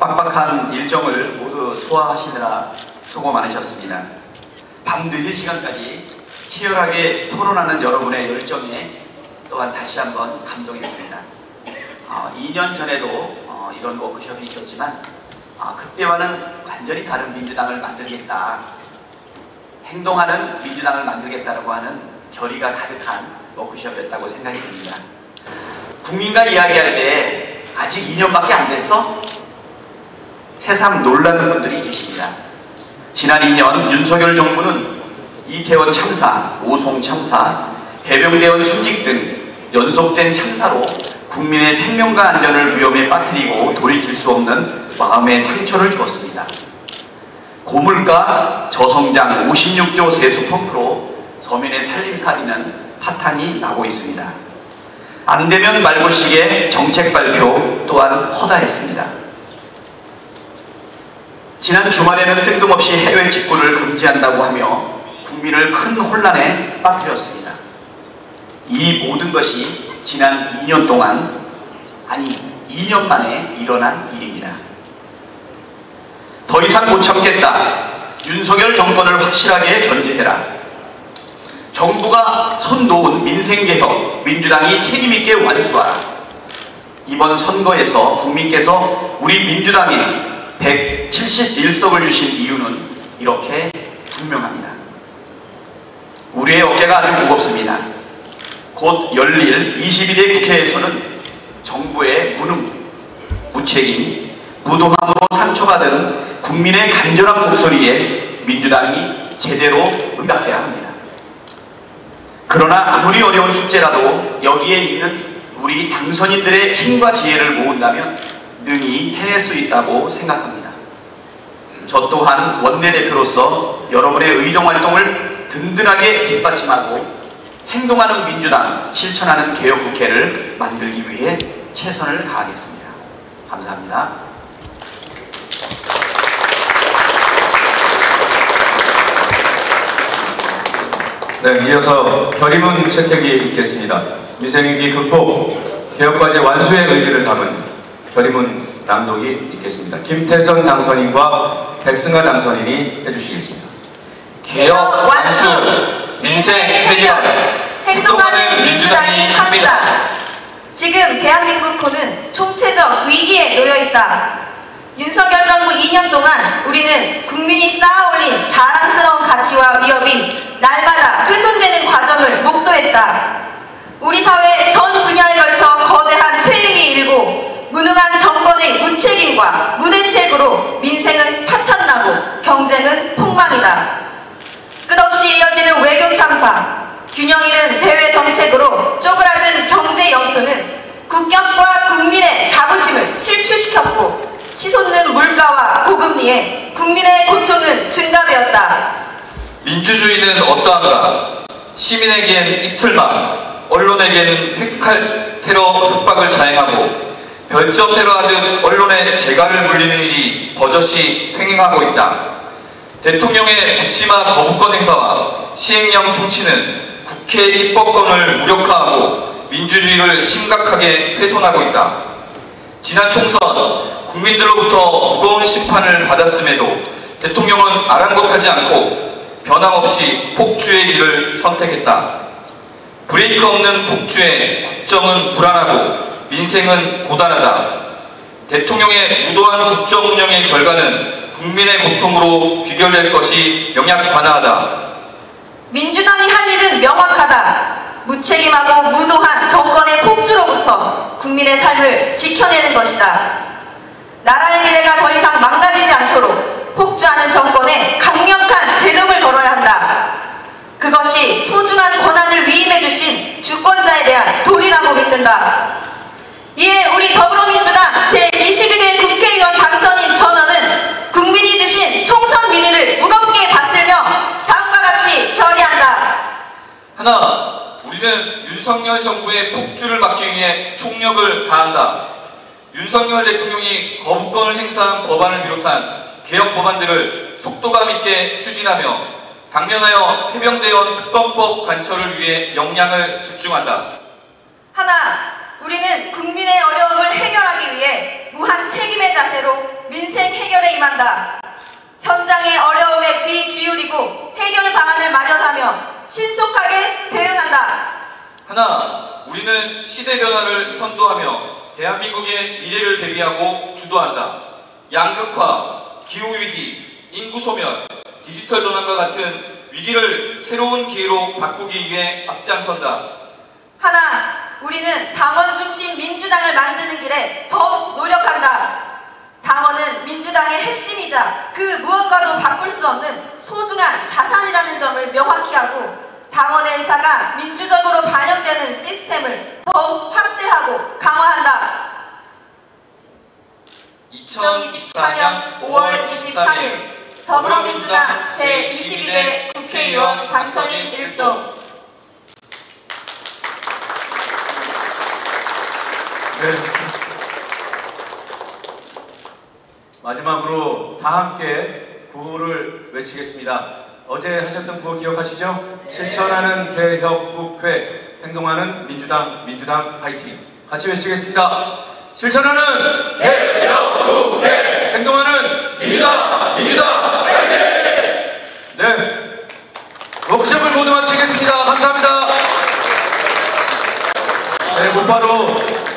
빡빡한 일정을 모두 소화하시느라 수고 많으셨습니다. 밤 늦은 시간까지 치열하게 토론하는 여러분의 열정에 또한 다시 한번 감동했습니다. 2년 전에도 이런 워크숍이 있었지만 그때와는 완전히 다른 민주당을 만들겠다, 행동하는 민주당을 만들겠다라고 하는 결의가 가득한 워크숍이었다고 생각이 듭니다. 국민과 이야기할 때 아직 2년밖에 안 됐어? 새삼 놀라는 분들이 계십니다. 지난 2년 윤석열 정부는 이태원 참사, 오송 참사, 해병대원 순직 등 연속된 참사로 국민의 생명과 안전을 위험에 빠뜨리고 돌이킬 수 없는 마음의 상처를 주었습니다. 고물가 저성장 56조 세수 펌프로 서민의 살림살이는 파탄이 나고 있습니다. 안되면 말고식의 정책 발표 또한 허다했습니다. 지난 주말에는 뜬금없이 해외 직구를 금지한다고 하며 국민을 큰 혼란에 빠뜨렸습니다. 이 모든 것이 지난 2년 동안, 아니 2년 만에 일어난 일입니다. 더 이상 못 참겠다. 윤석열 정권을 확실하게 견제해라. 정부가 손놓은 민생개혁, 민주당이 책임있게 완수하라. 이번 선거에서 국민께서 우리 민주당에 171석을 주신 이유는 이렇게 분명합니다. 우리의 어깨가 아주 무겁습니다. 곧 열릴 21대 국회에서는 정부의 무능, 무책임, 무도함으로 상처받은 국민의 간절한 목소리에 민주당이 제대로 응답해야 합니다. 그러나 아무리 어려운 숙제라도 여기에 있는 우리 당선인들의 힘과 지혜를 모은다면 능히 해낼 수 있다고 생각합니다. 저 또한 원내대표로서 여러분의 의정활동을 든든하게 뒷받침하고 행동하는 민주당, 실천하는 개혁국회를 만들기 위해 최선을 다하겠습니다. 감사합니다. 네, 이어서 결의문 채택이 있겠습니다. 민생위기 극복, 개혁과제 완수의 의지를 담은 결의문 낭독이 있겠습니다. 김태선 당선인과 백승아 당선인이 해주시겠습니다. 개혁 완수, 민생 해결, 행동하는 민주당이 합니다. 지금 대한민국은 총체적 위기에 놓여있다. 윤석열 정부 2년 동안 우리는 국민이 쌓아올린 자랑스러운 가치와 위협이 날마다 훼손되는 과정을 목도했다. 우리 사회 전 분야에 걸쳐 거대한 퇴행이 일고 무능한 정권의 무책임과 무대책으로 민생은 파탄나고 경쟁은 폭망이다. 끝없이 이어지는 외교 참사, 균형 잃은 대외 정책으로 쪼그라든 경제 영토는 국격과 국민의 자부심을 실추시켰고 치솟는 물가와 고금리에 국민의 고통은 증가되었다. 민주주의는 어떠한가? 시민에겐 이틀만, 언론에게는 핵칼 테러 협박을 자행하고 별점 테러하듯 언론에 재갈을 물리는 일이 버젓이 횡행하고 있다. 대통령의 묻지마 거부권 행사와 시행령 통치는 국회 입법권을 무력화하고 민주주의를 심각하게 훼손하고 있다. 지난 총선 국민들로부터 무거운 심판을 받았음에도 대통령은 아랑곳하지 않고 변함없이 폭주의 길을 선택했다. 브레이크 없는 폭주에 국정은 불안하고 민생은 고단하다. 대통령의 무도한 국정 운영의 결과는 국민의 고통으로 귀결될 것이 명약관화하다. 민주당이 할 일은 명확하다. 무책임하고 무도한 정권의 폭주로부터 국민의 삶을 지켜내는 것이다. 나라의 미래가 더 이상 망가지지 않도록 폭주하는 정권에 강력한 제동을 걸어야 한다. 그것이 소중한 권한을 위임해 주신 주권자에 대한 도리라고 믿는다. 이에 우리 더불어민주당 제22대 국회의원 당선인 전원은 국민이 주신 총선 민의를 무겁게 받들며 다음과 같이 결의한다. 하나, 우리는 윤석열 정부의 폭주를 막기 위해 총력을 다한다. 윤석열 대통령이 거부권을 행사한 법안을 비롯한 개혁 법안들을 속도감 있게 추진하며 당면하여 해병대원 특검법 관철을 위해 역량을 집중한다. 하나, 우리는 국민의 어려움을 해결하기 위해 무한 책임의 자세로 무책임한다. 현장의 어려움에 귀 기울이고 해결 방안을 마련하며 신속하게 대응한다. 하나, 우리는 시대 변화를 선도하며 대한민국의 미래를 대비하고 주도한다. 양극화, 기후위기, 인구소멸, 디지털 전환과 같은 위기를 새로운 기회로 바꾸기 위해 앞장선다. 하나, 우리는 당원 중심 민주당을 만드는 길에 더욱 노력한다. 당원은 민주당의 핵심이자 그 무엇과도 바꿀 수 없는 소중한 자산이라는 점을 명확히 하고 당원의 의사가 민주적으로 반영되는 시스템을 더욱 확대하고 강화한다. 2024년 5월 23일 더불어민주당 제22대 국회의원 강선인 1동. 네. 마지막으로 다 함께 구호를 외치겠습니다. 어제 하셨던 구호 기억하시죠? 실천하는 개혁국회, 행동하는 민주당, 민주당 화이팅! 같이 외치겠습니다. 실천하는 개혁국회, 행동하는 민주당, 민주당 화이팅! 네, 워크숍을 모두 마치겠습니다. 감사합니다. 네, 곧바로